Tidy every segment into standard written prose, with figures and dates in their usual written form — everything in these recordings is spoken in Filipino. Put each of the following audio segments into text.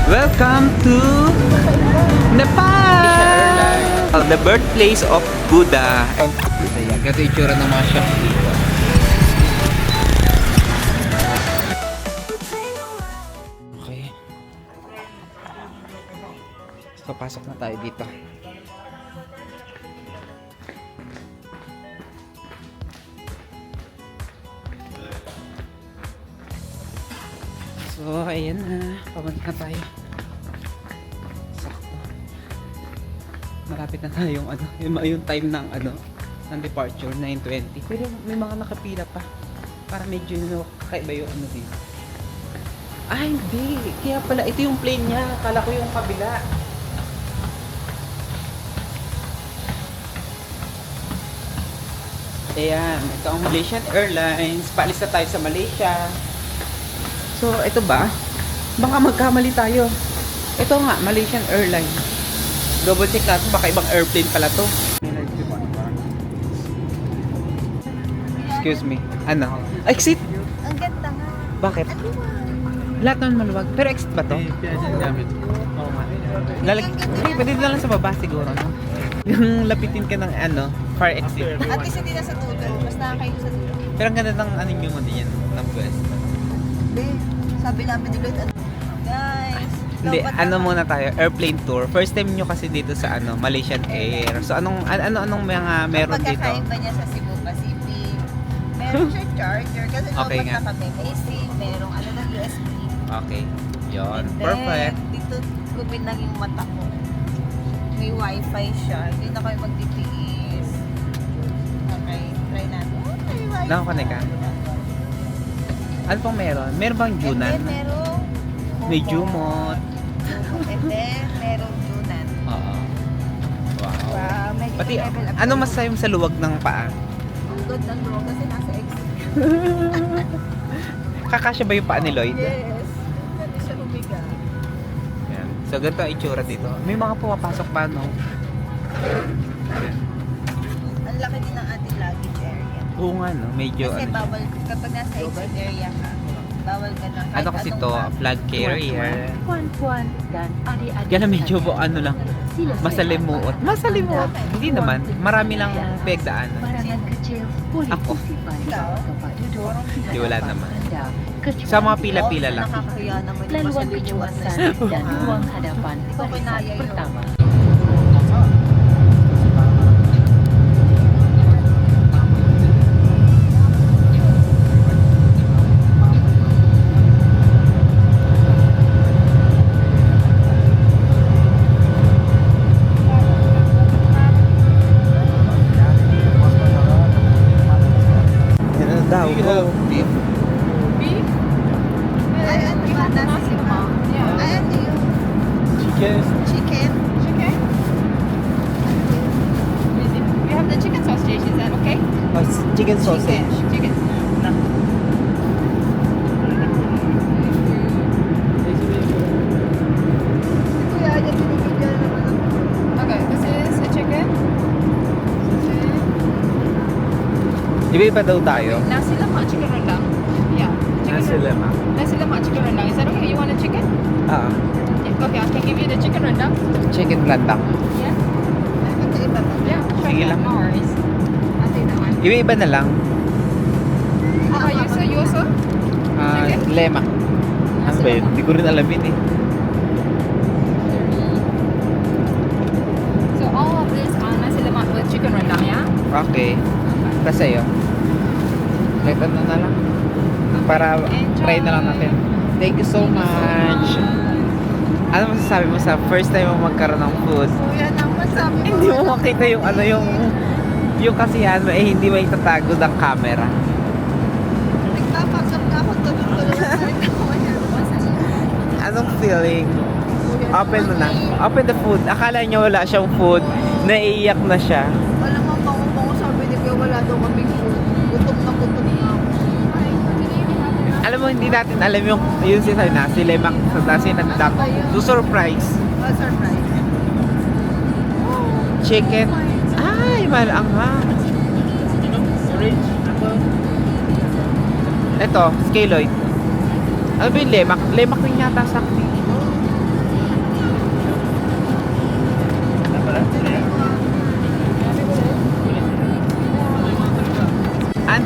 Welcome to Nepal! The birthplace of Buddha. Ayan, ganito yung itsura ng mga shop dito. Okay. So, pasok na tayo dito. So, ayan na. Papunta na tayo. Sakto. Malapit na tayo yung time ng ng departure, 9:20. Pero may mga nakapila pa. Para medyo kakaiba yung dito. Ah, hindi. Kaya pala, ito yung plane niya. Akala ko yung kabila. Ayan, ito ang Malaysian Airlines. Paalis na tayo sa Malaysia. So, ito ba? Baka magkamali tayo. Ito nga, Malaysian Airlines. Double check natin, baka ibang airplane pala to. Excuse me. Ano? Exit? Ang ganda nga. Bakit? Ano ba? Lahat naman maluwag. Pero exit ba to? Hindi, pwede na lang sa baba siguro, no? Yung lapitin ka ng far exit. At least hindi na sa tulog. Mas nakakayo sa tulog. Pero ang ganda ng nyo mo din yan, ng pwesto. Be, sabi namin ni Lloyd, guys, Hindi, dapat naman- muna tayo, airplane tour. First time nyo kasi dito sa Malaysian Air. So anong mga meron dito? Pagkakaiba niya sa Cebu Pacific. Meron siya charger kasi Okay lobat nga. na kami. May SIM, merong ng USB. Okay. Yon, And then, perfect. dito kuminang yung mata ko. May wifi siya. Hindi na kayo magtitiis. Okay, try natin. Oh, may wifi. Nakakonect ka? Ano pang meron? Meron bang And Junan? then, merong May Momo. Jumot. And then, merong Junan. Oo. Wow. Wow, medyo Pati, level up. ano masasabi mo sa luwag ng paa? Ang good ng luwag kasi nasa exit. Kakasya ba yung paa ni Lloyd? Yes. Hindi siya humiga. Yan. So, ganito ang itsura dito. May mga pumapasok pa, no? Ang laki din ng ating luggage area. Oo nga, no? Medyo, Kasi bawal, kapag nasa exit area ka, bawal ka na. ano kasi to, flag carrier. Puan-puan dan adik-adik. Kaya medyo lang, masalimuot. Masalimuot. Hindi naman. Marami lang pegdaan. Barangan kecil boleh Ako. disimpan di bawah tempat duduk di Di, wala samping naman. anda, kecuali Sa mga pila-pila lang. Nakakahiya naman yung laluan masalimuot kecemasan na dan ruang hadapan Ito kinaya barisan yun. pertama. Yan na daw. Beef? Ay, ano ba? Nasa sima. Ay, ano yun? Chicken? Chicken? Chicken? We have the chicken sausage, is that okay? Chicken sausage. Chicken. Kuya, dyan binibigyan naman ako. Okay, this is a chicken. Iba-iba daw tayo. Nasi lemak chicken rendang. Yeah. Nasi lemak. Nasi lemak chicken rendang. Is that okay? You want a chicken? Ah, Okay, I can give you the chicken rendang. chicken landang. Yeah. Magkaiba ba? Yeah, sure. Sige lang. No worries. I'll take that one. Iba-iba na lang. You also? You also? Ah, lemak. Ano ba yun? Hindi ko rin alam yun eh. So all of this nasi lemak with chicken rendang, yeah? Okay. Tapos sa'yo. Kahit ano na lang. Para try na lang natin. Thank you so much. Ano masasabi mo sa first time mo magkaroon ng food? Kuya, nang masabi mo. Hindi mo makita yung kasiyahan mo hindi mo itatago ng camera. Nagpapagam na ako. Tulog-tulog na rin ako. Anong feeling? Open mo na. Open the food. Akala niya wala siyang food. Naiiyak na siya. Wala mang bango-bango sabi ni Kuya, wala daw kaming food. Gutom na ako. Alam mo, hindi natin alam yung sinasabi na si Lemak sa sinandang to surprise. Oh, surprise. Chicken. Ay, malanghang. Ito, scaloid. Ano ba yung lemak? Lemak rin yata sa akin.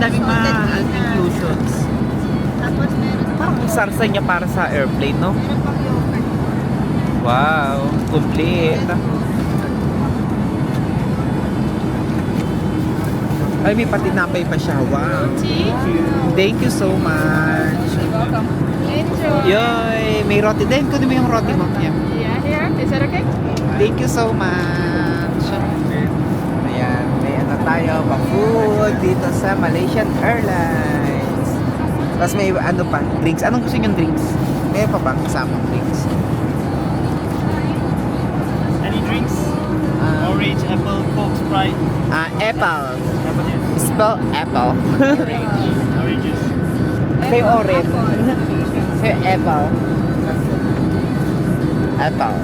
daming mga Salted peanuts. inclusions. Tapos meron Parang ang sarsa niya para sa airplane, no? Meron pang yogurt. Wow, complete. Ay, may patinapay pa siya. Wow. Tea? Thank you so much. You're welcome. Enjoy. Yoy, may roti din. Kunin mo yung roti mo. Yeah. Yeah, here. Is that okay? Thank you so much. Ayan, may ano tayo, pa-food dito sa Malaysian Airlines. Tapos may ano pa, drinks. Anong gusto niyong drinks? May pa bang kasamang drinks? Any drinks? Ah, Orange, apple, Coke, Sprite, apple. apple juice, Spell apple. orange juice. Say orange. Say apple. Apple.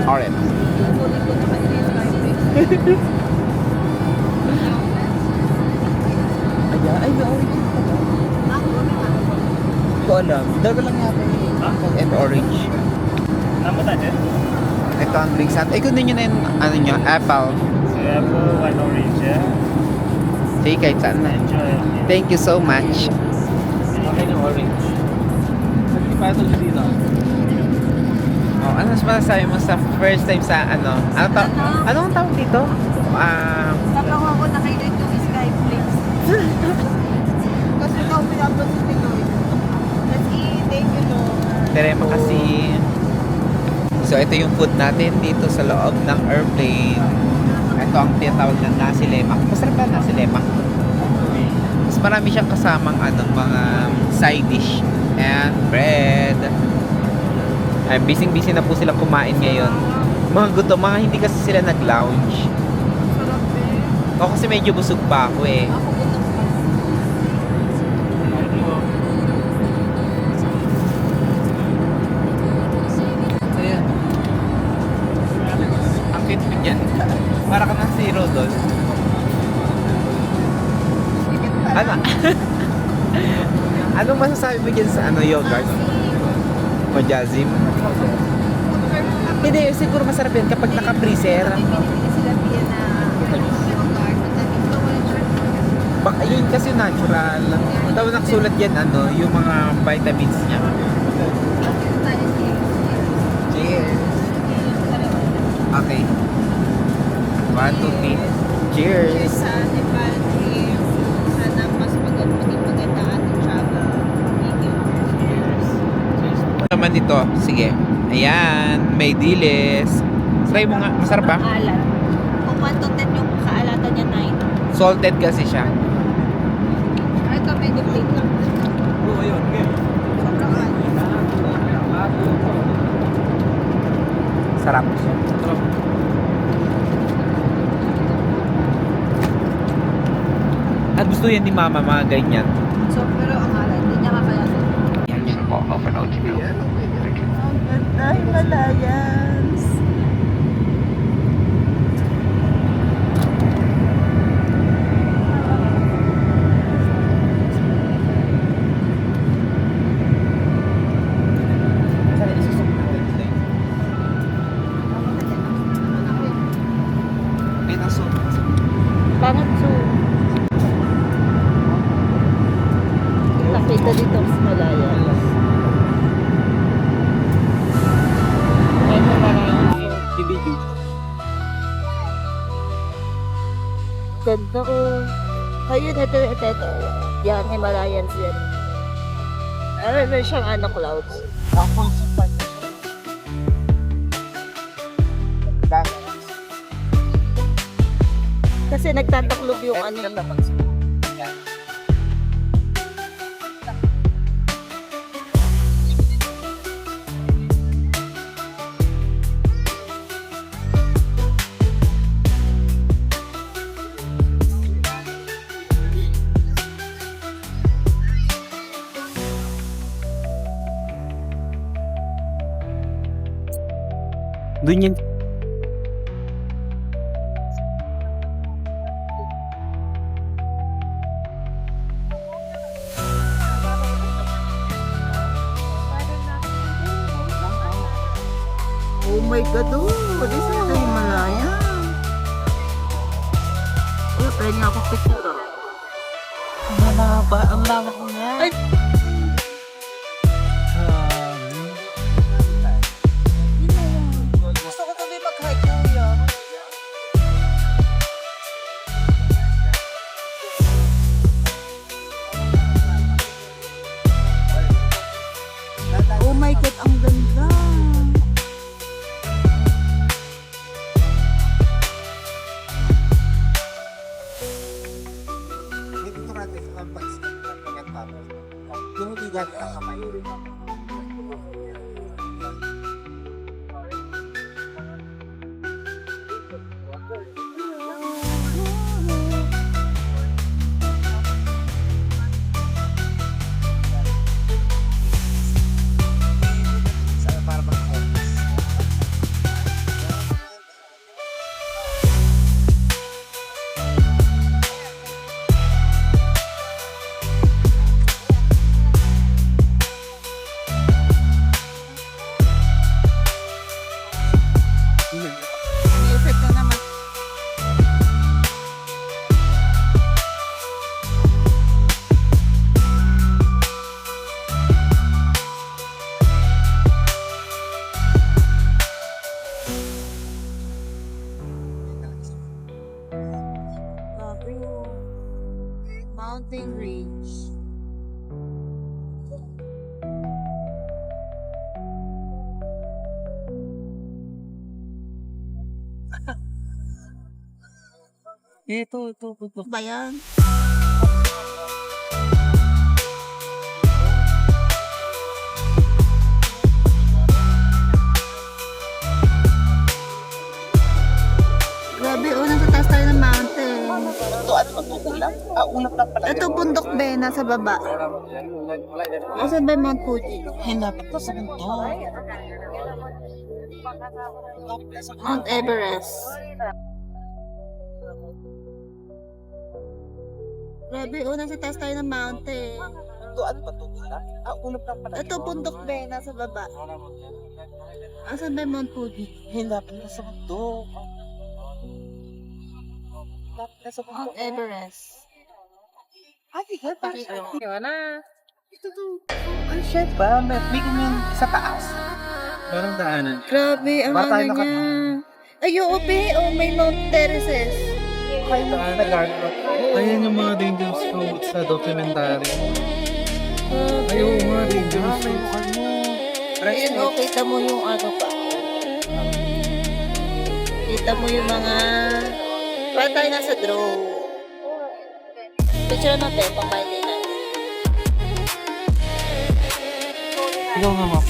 Orange. Kunin ko naman yung Starbucks. Ay, may orange pa ba? Ako, Hindi ko alam. Dalawa lang yata yung apple and orange. Nama tak ada? Ito ang drinks natin. Eh, kunin nyo na yung ano nyo, apple. So apple, one orange ya. Sige, kahit saan na. Enjoy. Thank you so much. Okay na orange. Hindi pa ito dito. Oh, ano mas masasabi mo sa first time sa ano? Anong tawag dito? Sabaw ako nakainit yung Skyflix. Kasi ikaw pinapansin ni Lloyd. Let's eat. Thank you, Lord. Terema kasi. So, ito yung food natin dito sa loob ng airplane. Ito ang tinatawag na nasi lemak. Masarap ba nasi lemak? Mas marami siyang kasamang anong mga side dish and bread. Ay, busy na po sila kumain ngayon. Mga gutom, mga hindi kasi sila nag-lounge. Sarap eh. O kasi medyo busog pa ako eh. Ako gutom pa. Ayan. Ang cute mo dyan. Para ka ng zero doon. Ano? Anong masasabi mo dyan sa ano yogurt? O jazim? Hindi, siguro masarap yan kapag naka-freezer. Binili sila Pia na yogurt. Matagin ko wala short. Baka yun kasi natural. Daw nakasulat yan ano, yung mga vitamins niya. Cheers! Okay. 1, 2, 3. Cheers! Cheers sa Nepal trip. Sana mas maging maganda ang ating travel. Thank you. Naman ito, sige. Ayan, may dilis. Try mo nga, masarap ba? Alat. Kung 1 to 10 yung kaalatan niya 9. Salted kasi siya. Ay, ito may complete lang. Oh, yun. Okay. Sobrang alat. Sarap. At gusto yan ni mama, mga ganyan. So, pero ang alat, hindi niya kakayanin. Yan yan po. Ang ganda, Himalayas. Bangat so. Nakita dito sa Himalayas. Ay, Himalayas. Ganda ko. Ayun, ito. Yan, Himalayas yan. Meron siyang clouds. Kasi nagtataklob yung ano. Doon yan. Oh my God, this is the Himalaya. Uy, pwede nga akong picture. Aba, ang lawak niya. Ay! Gusto ko tuloy mag-hi, kuya. Oh my God, ang ganda. Perfect na naman. Grabe yun. Mountain Range. Ito. Ba yan? Grabe, nasa taas tayo ng mountain. Ito, ano magtukol lang? Unang lang pala. Ito bundok be, nasa baba. Asan ba yung Mount Fuji? Hinapit ko sa ganito. Mount Everest. Grabe, nasa taas tayo ng mountain. Ito, ano magtukol lang? Unang lang pala. Ito bundok be, nasa baba. Asan ba yung Mount Fuji? Hinapit ko sa ganito. Mount Everest. Ay, shit ba? May kami yung sa taas. Parang daanan. Grabe, ang Baka tayo ano niya. Ay, oo, be. Oh, may Mount Terraces. Ayan yung mga dangerous roads sa documentary. Ay, oo, mga dangerous roads. Ayun, oh, kita mo yung ano pa. Kita mo yung mga... Parang tayo nasa drone. Picture natin, pang-binding natin. Ikaw nga, Map.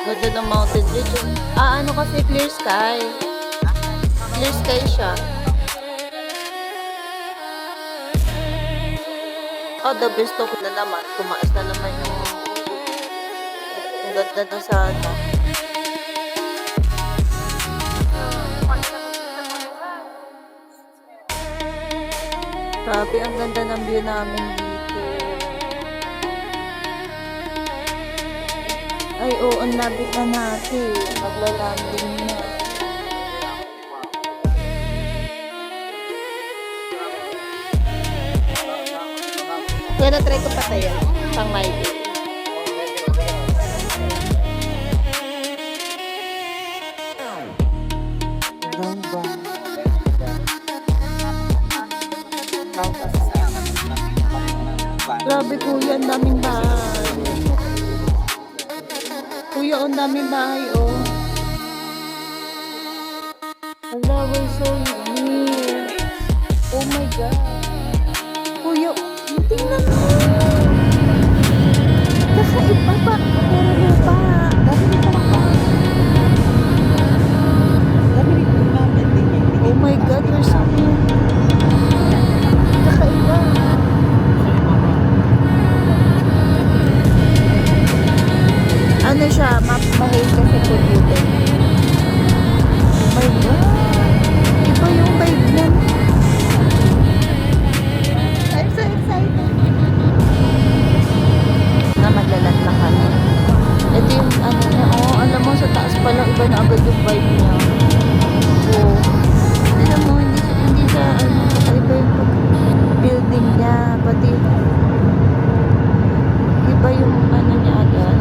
Ganda ng mountain ridge. Ano kasi clear sky. Clear sky siya. The best of na naman. Tumaas na naman yung ganda na sa ano. Grabe, ang ganda ng view namin dito. Ay, oo, ang labit na natin. Maglalanding na. Kaya na-try ko pa tayo. Pang my day. Grabe kuya, ang daming bahay. Kuya, ang daming bahay, oh. Hello, we're so near. Oh my God. Kuya, tingnan mo. Kakaiba pa. Puro lupa. Oh my God, we're so near. Kakaiba. Ano siya, mahal kasi computer. Oh my God. Iba yung vibe lang. I'm so excited. Na maglalat na kami. Iba na agad yung vibe niya. Oo. Alam mo, hindi siya, iba yung building niya, pati iba yung niya agad.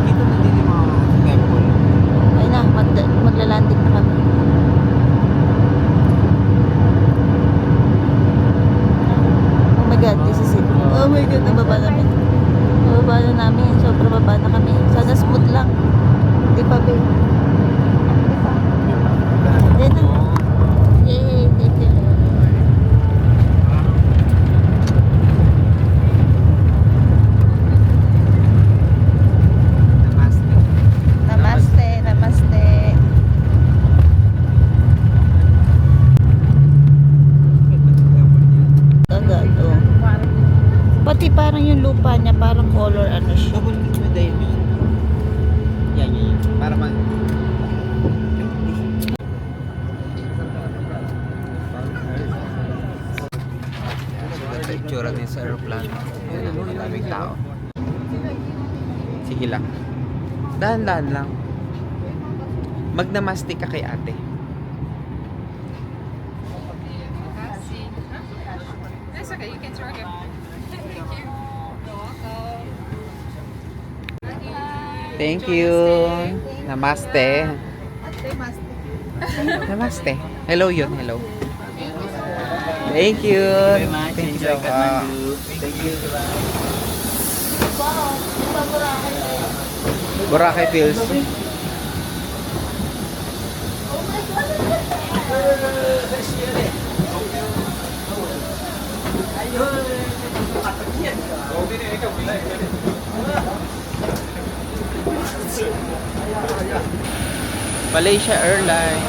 Dito na din yung mga temple. Ay na, maglalanding na kami. Oh my God, this is it. Oh my God, nababa namin. Nababa na namin. Sobrang baba na kami. Sana smooth lang. Di pa, babe. Di na. Yay, thank you. Namaste. Namaste, namaste. Agad, oh. Pati parang yung lupa niya, parang color ano siya. Double click mo dahil yun. Yan. Para man. So, ito itsura niya sa aeroplano. Ayan, maraming tao. Sige lang. Dahan-dahan lang. Magnamaste ka kay ate. That's okay, you can turn it. Thank you. You're welcome. Thank you. Namaste. Namaste. Hello yun, hello. Thank you. Thank you. Thank you. Boracay Pills. Malaysia Airlines.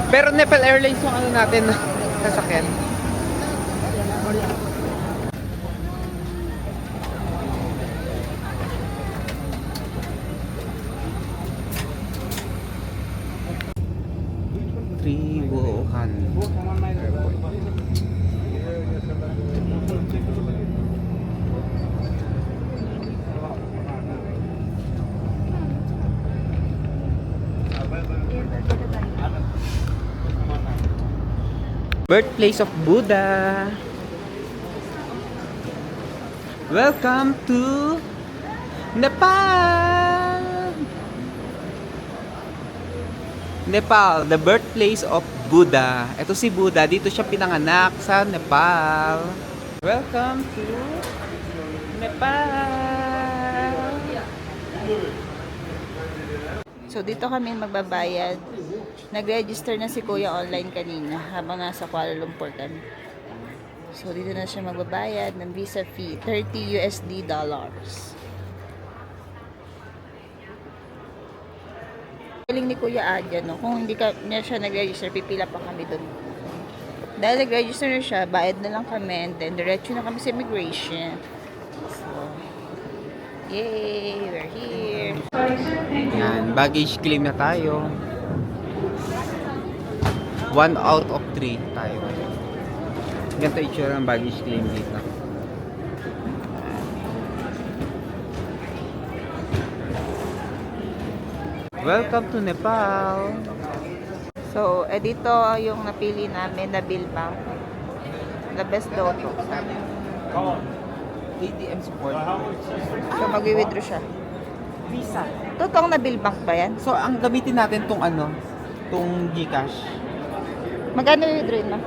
Pero Nepal Airlines yung ano natin sasakyan. Wuhan Airport. Birthplace of Buddha. Welcome to Nepal. Nepal, the birthplace of Buddha. Ito si Buddha, dito siya pinanganak sa Nepal. Welcome to Nepal. So dito kami magbabayad. Nag-register na si Kuya online kanina habang nasa Kuala Lumpur kami. So dito na siya magbabayad ng visa fee, $30 USD. Galing ni Kuya Adya, no? Kung hindi ka niya siya nag-register, pipila pa kami doon. Dahil nag-register na siya, bayad na lang kami and then diretso na kami sa immigration. So, yay! We're here! Yan, baggage claim na tayo. 1 out of 3 tayo. Ganito itsura ng baggage claim dito. Welcome to Nepal. So, dito yung napili namin na bill bank. The best daw to. ATM support. So, mag-withdraw siya. Visa. Totoong na bill bank ba yan? So, ang gamitin natin tong ano, tong GCash. Magkano yung withdraw na?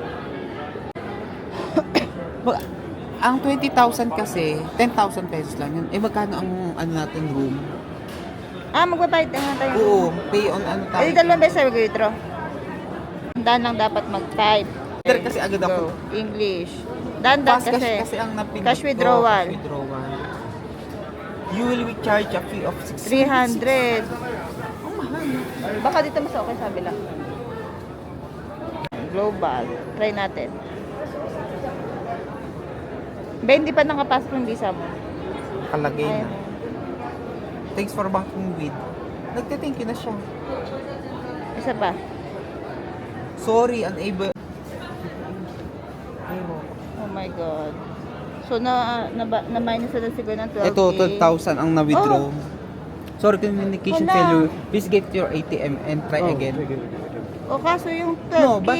Ang 20,000 kasi, 10,000 pesos lang yun. Eh, magkano ang ano natin room? Magbabayad na nga tayo. Oo, pay on ano tayo. Dalawang beses tayo mag-withdraw. Daan lang dapat mag-type. Pero kasi agad ako. Go. English. Daan Fast kasi. kasi ang napindot Cash ko, withdrawal. cash withdrawal. You will be charged a fee of 300. Oh, mahal. Baka dito mas okay sabi lang. Global. Try natin. Hindi pa nakapasok yung visa mo. Nakalagay Ayun. na. Thanks for banking with. Nagte-thank you na siya. Isa pa. Sorry, unable. Oh my God. So, na-minus na siguro ng 12K. Ito, 12,000 ang na-withdraw. Oh. Sorry, communication Wala. failure. Please get your ATM and try Oh, again. okay. O kaso yung 12K. No, but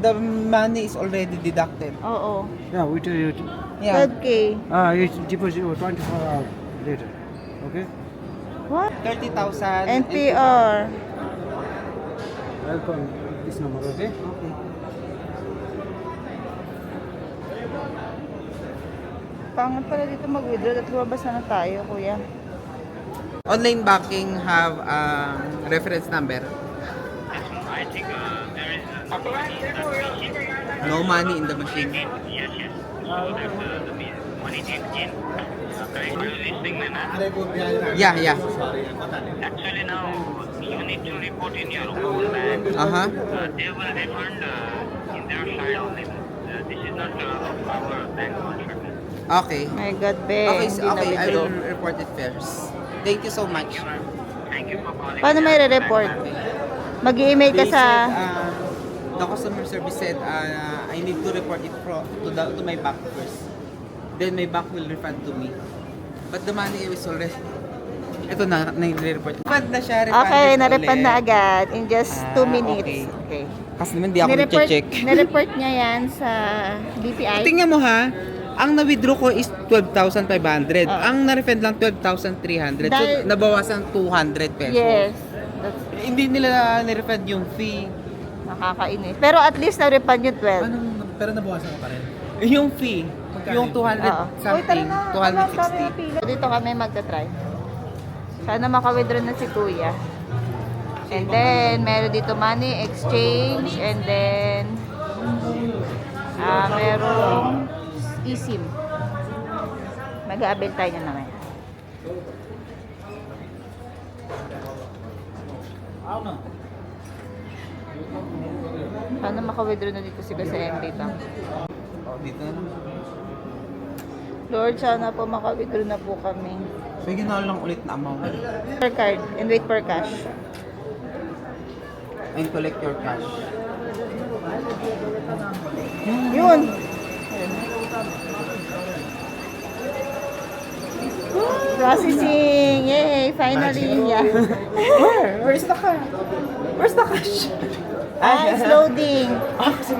the money is already deducted. Oo. Yeah, we tell you. Yeah. 12K. It's deposit 24 hours later. Okay? What? 30,000 NPR. Welcome this number, okay? Okay. Pangat pala dito mag-withdraw at lumabas na tayo, kuya. Online banking have reference number. No money in the machine. Yeah, yeah. Actually, now you need to report in your own bank. Uh-huh. They will refund in their side only. This is not our bank contract. Okay. My God, be. Okay, Hindi okay. I na-withdraw. will report it first. Thank you so much. Thank you for calling. Paano may re-report? Mag-i-email ka They sa... said, the customer service said, I need to report it to my bank first. Then my bank will refund to me. But the money is already... Ito na, nai-report. Refund na siya, refunded Okay, na-refund ulit. na agad in just 2 Ah, minutes. okay. Okay. Kasi naman di ako nag-check. Nireport niya yan sa BPI. Tingnan mo ha, ang na-withdraw ko is 12,500. Oo. Ang na-refund lang 12,300. So, Dahil- nabawasan 200 pesos. Yes. That's Hindi nila nirefund yung fee. nakakainis. Pero at least na-refund yung 12. Pero nabawasan ko pa rin. Yung fee, yung 200 Oo. Uy, tara something, na. Wala, dami yung 260. pila. Dito kami magta-try. Sana maka-withdraw na si Kuya. And then, meron dito money exchange. And then, merong eSIM. Mag-aabil tayo na naman. Sana maka-withdraw na dito sila sa MB Bank. Oh, dito na lang. Lord, sana po maka-withdraw na po kami. Bigyan na lang ulit na amount. Per card and wait for cash. And collect your cash. Yun! Processing! Yay! Finally! Yeah. Where's the cash? Where's the cash? It's loading. Kasi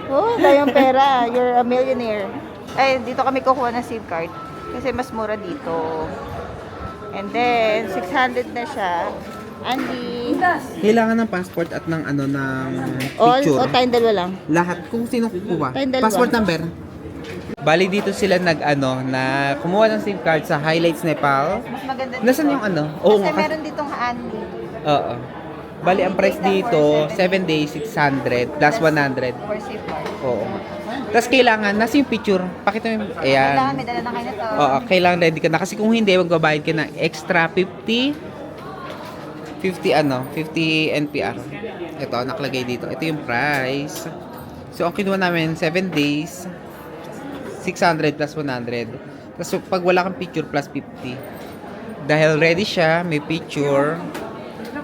Oh, dahil yung pera. You're a millionaire. Ay, dito kami kukuha ng SIM card. Kasi mas mura dito. And then, 600 na siya. Andy. Kailangan ng passport at ng ano ng All, picture. o tayong dalawa lang. Lahat kung sino kukuha. Tayong dalawa. Passport number. Bali dito sila na kumuha ng SIM card sa Highlights Nepal. Mas maganda dito. Nasaan yung ano? Oo Kasi nga. meron ditong Andy. Oo. Bali ang price dito 7 days 600 plus 100. For SIM card. Oo. Tapos kailangan nasa yung picture. Pakita mo yung Kailangan ayan. may dala na kayo nito. Oo, kailangan ready ka na kasi kung hindi magbabayad ka ng extra 50 NPR. Ito nakalagay dito. Ito yung price. So ang kinuha namin 7 days 600 plus 100. Tapos pag wala kang picture plus 50. Dahil ready siya, may picture.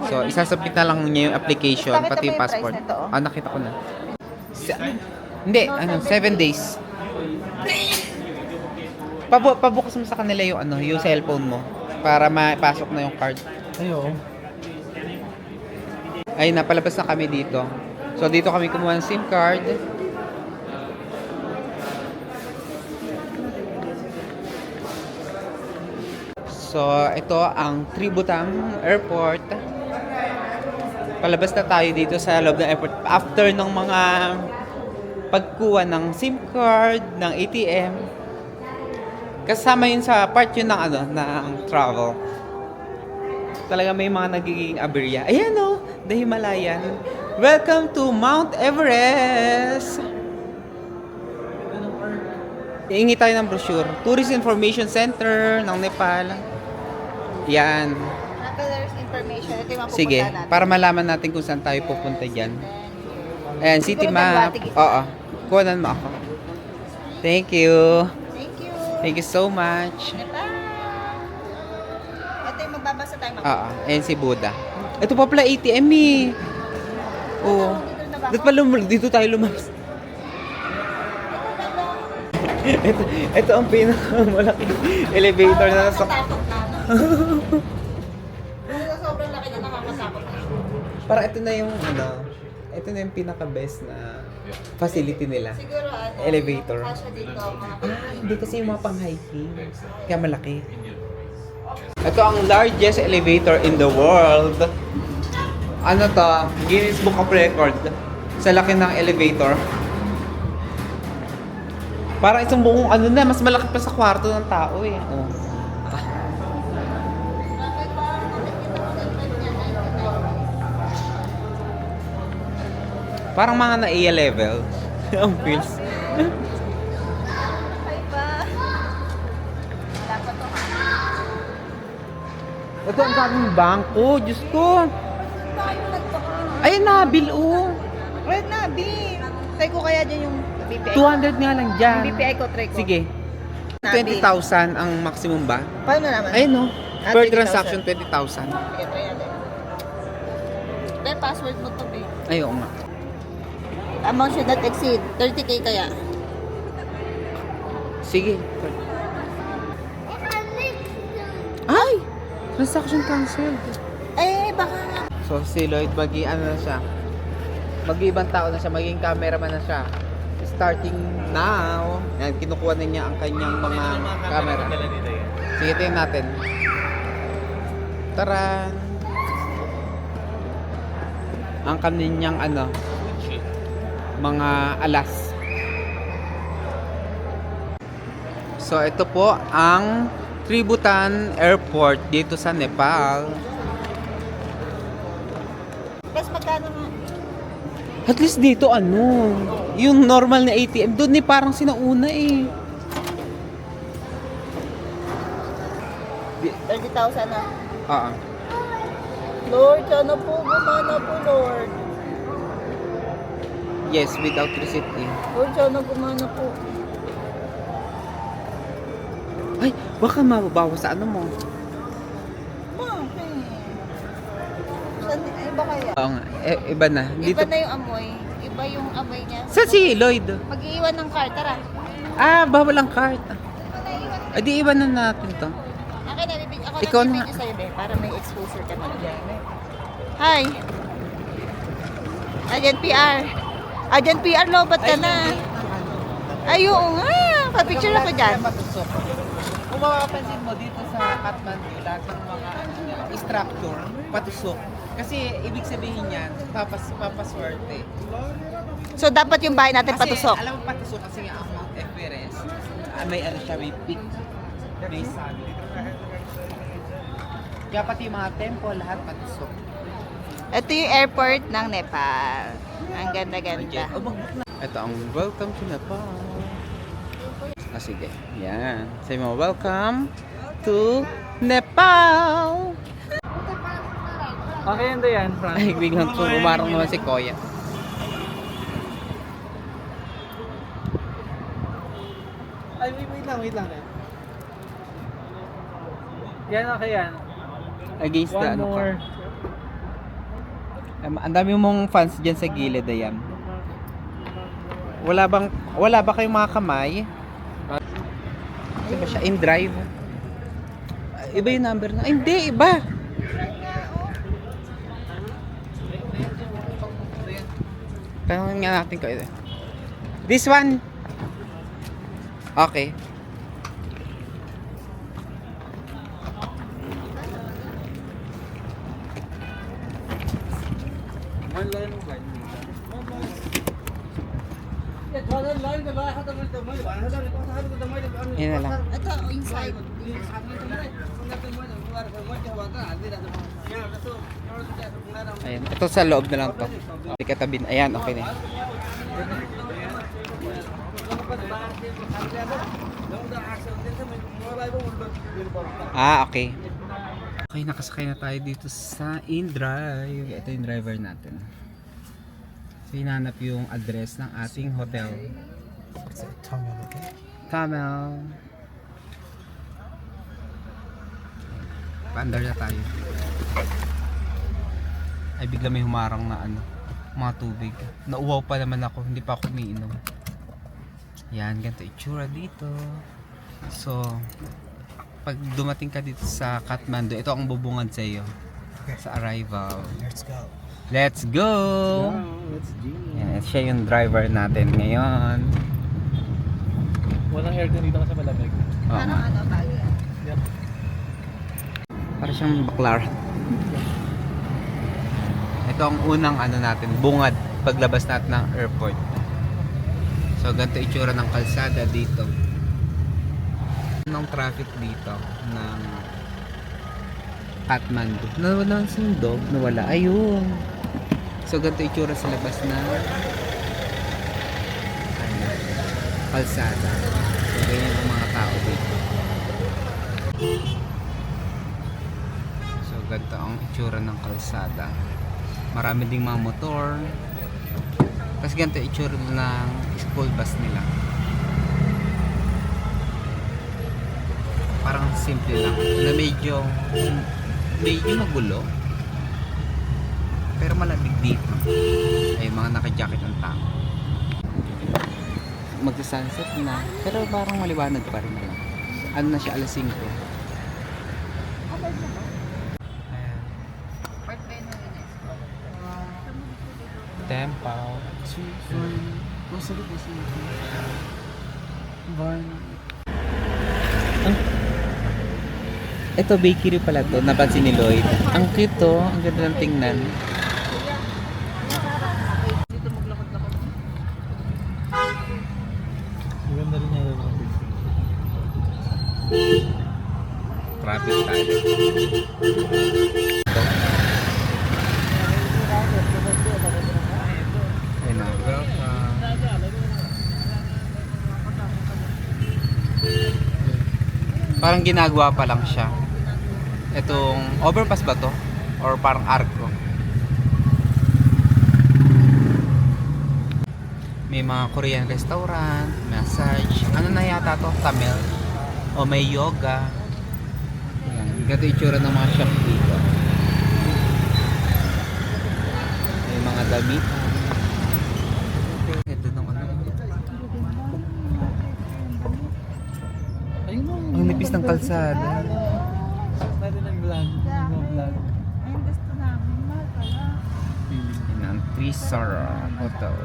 So isasubmit na lang niya yung application Nakita pati mo yung yung passport. price nito, oh? Ah, nakita ko na. Hindi, 7 days. Pabukas mo sa kanila yung yung cellphone mo para mapasok na yung card. Ayo. Ay, napalabas na kami dito. So dito kami kumuha ng SIM card. So ito ang Tributang Airport. Palabas na tayo dito sa loob ng airport after ng mga pagkuha ng SIM card, ng ATM. Kasama yun sa part yun ng ng travel. Talaga may mga nagiging aberya. Ayan o, the Himalayan. Welcome to Mount Everest! Iingi tayo ng brochure. Tourist Information Center ng Nepal. Yan. Traveler's information. Ito yung mapupunta Sige, natin. para malaman natin kung saan tayo pupunta dyan. Ayan, city Siguro map. Daguati, gitna. Oo. Kuhanan mo ako. Thank you. Thank you. Thank you so much. Nepal. Ito yung magbabasa tayo. Oo. Ayan si Buddha. Ito pa pala ATM eh. Oo. Dito tayo lumabas. ito ang pinakamalaking elevator na nasa... Takot na. akin na nakakatakot. Para ito na yung ano, ito na yung pinaka-best na facility nila. Siguro ano, Elevator. kasya dito, mga Hindi kasi yung mga pang-hiking. Kaya malaki. Ito ang largest elevator in the world. Ano to? Guinness Book of Record. Sa laki ng elevator. Parang isang buong ano na, mas malaki pa sa kwarto ng tao eh. Oh. Parang mga na-A level. Ang feels. Ay ba? Wala pa to ha. Ito ang daming bangko. Diyos ko. Tayo nagpaka. Ay, nabil oh. Red na, B. Try ko kaya dyan yung BPI. 200 nga lang dyan. BPI ko, try ko. Sige. Nabil. 20,000 ang maximum ba? Paano naman? Ayun no. Ah, Per 20,000. transaction, 20,000. Sige, try natin. Be, password mo to, be. Ay, oo nga. Amount should not exceed 30k kaya. Sige. Ay! Transaction cancelled. Eh, baka nga. So, si Lloyd, ano na siya? Mag-ibang tao na siya, maging cameraman na siya. Starting now. Yan, kinukuha na niya ang kanyang mga camera. Sige, tingnan natin. Tara! Ang kanyang ano, mga alas. So, ito po ang Tributan Airport dito sa Nepal. Guys, magkano nga? At least dito ano, yung normal na ATM, doon eh parang sinauna eh. 30,000 na. Oo. Lord, sana po, gumana po, Lord. Yes, without receipt eh. Lord, sana gumana po. Ay, baka mababawas sa ano mo. Bakit? Saan, iba kaya? Oo nga, iba na. Dito. Iba na yung amoy. Iba yung amoy niya. Sa si Lloyd? Mag-iiwan ng car, tara. Ah, bawal ang cart. Ay, di iba na natin to. Akin na, ako Ikaw na na. bibigyan sa'yo, be, para may exposure ka naman. Hi! Agent PR. Agent PR, lobat ka na. Ay, oo nga. Pa-picture ako dyan. Kung mapapansin mo dito sa Kathmandu, lahat ng mga structure, patusok. Kasi ibig sabihin niyan, papaswerte. So, dapat yung bahay natin patusok. Alam mo patusok kasi nga ang Mount Everest, may ano siya, may peak, may summit. Kaya pati yung mga temple, lahat patusok. Ito yung airport ng Nepal. Ang ganda-ganda. Ito ang welcome to Nepal. Ah, sige. Yan. Say mo, welcome to Nepal! Okay, hindi yan, Frank. Ay, biglang umarang naman si Koya. Ay, wait lang. Yan, okay yan. Against the One ano more. Ang dami mong fans dyan sa gilid, ayan. Wala ba kayong mga kamay? Ano ba siya? In drive? Iba yung number na. Ay, hindi, iba. Tanongin nga natin ko ito. This one. Okay. Yan na lang. Ito, inside. Ayan. Ito sa loob na lang to. Hindi katabin. Ayan, okay na. Ah, okay. Okay, nakasakay na tayo dito sa InDrive. Ito yung driver natin. So, hinanap yung address ng ating hotel. Camel. Paandar na tayo. Ay, bigla may humarang na ano, mga tubig. Nauwaw pa naman ako, hindi pa ako umiinom. Yan, ganito itsura dito. So, pag dumating ka dito sa Kathmandu, ito ang bubungad sa iyo. sa arrival. Let's go. Let's go! Let's do it. Yan, siya yung driver natin ngayon. Walang aircon dito kasi malamig. Oo nga. bago yan. Yep. Para siyang baklar. Ito ang unang ano natin, bungad paglabas natin ng airport. So ganito itsura ng kalsada dito. Ng traffic dito ng Kathmandu. Nawala ang sundog, nawala. Ayun. So ganito itsura sa labas na ano, kalsada. So ganyan ang mga tao dito. So ganito ang itsura ng kalsada. Marami ding mga motor. Tapos ganito itsura ng school bus nila. Parang simple lang na medyo magulo, pero malamig dito. Ay mga naka-jacket ang tao. Magsa-sunset na, pero parang maliwanag pa rin naman. Ano na siya, alas 5. Ayan. Temple. Ito bakery pala to, napansin ni Lloyd. Ang cute to, ang ganda ng tingnan. Maganda rin yung Traffic tayo. Ayun na, welcome. Parang ginagawa pa lang siya. Itong overpass ba to? Or parang arco? May mga Korean restaurant, massage. Ano na yata to? Tamil. O may yoga. Ayan. Ganito itsura ng mga shop dito. May mga damit. Ito ng ano. Ayun mo. Ang nipis ng kalsada. Pwede nag-vlog. Nag-vlog. Ayun, gusto namin. Mahal pala. Yan ang 3-star hotel.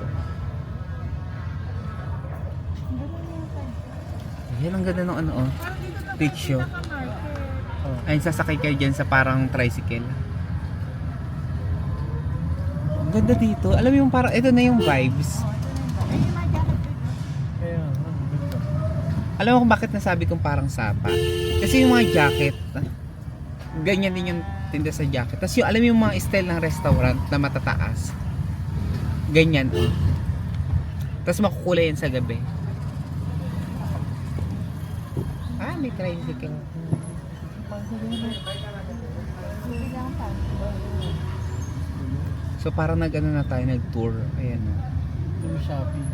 Yan ang ganda ng ano oh. Picture. Ayun, sasakay kayo dyan sa parang tricycle. Ang ganda dito. Alam mo yung parang, ito na yung vibes. Kaya, ganda. Alam mo kung bakit nasabi kong parang sapa? Kasi yung mga jacket, ganyan din yung tinda sa jacket. Tapos yung, alam mo yung mga style ng restaurant na matataas. Ganyan oh. Tapos makukulay yan sa gabi. Ah, may tricycle. So parang nag-ano na tayo, nag-tour. Ayan o. Yung shopping.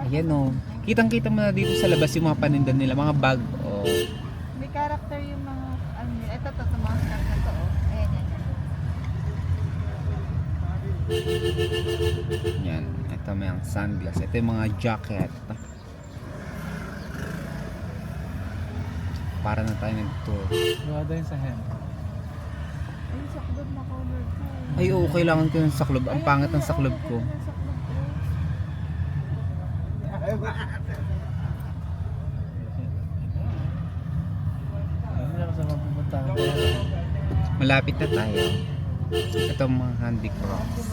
Ayan o. Kitang-kita mo na dito sa labas yung mga paninda nila, mga bag. Oh. May character yung mga, ano, ito to, sa mga snack na to, oh. Ayan, yan. Yan. Ito may ang sunglass. Ito yung mga jacket. Para na tayo nag-tour. Gawa din sa hem. Ayun, saklob na color ko. Ay oo, kailangan ko yung saklob. Ang pangit ng saklob ko. Hindi ako sa mapupunta. Malapit na tayo. Ito ang mga handicrafts.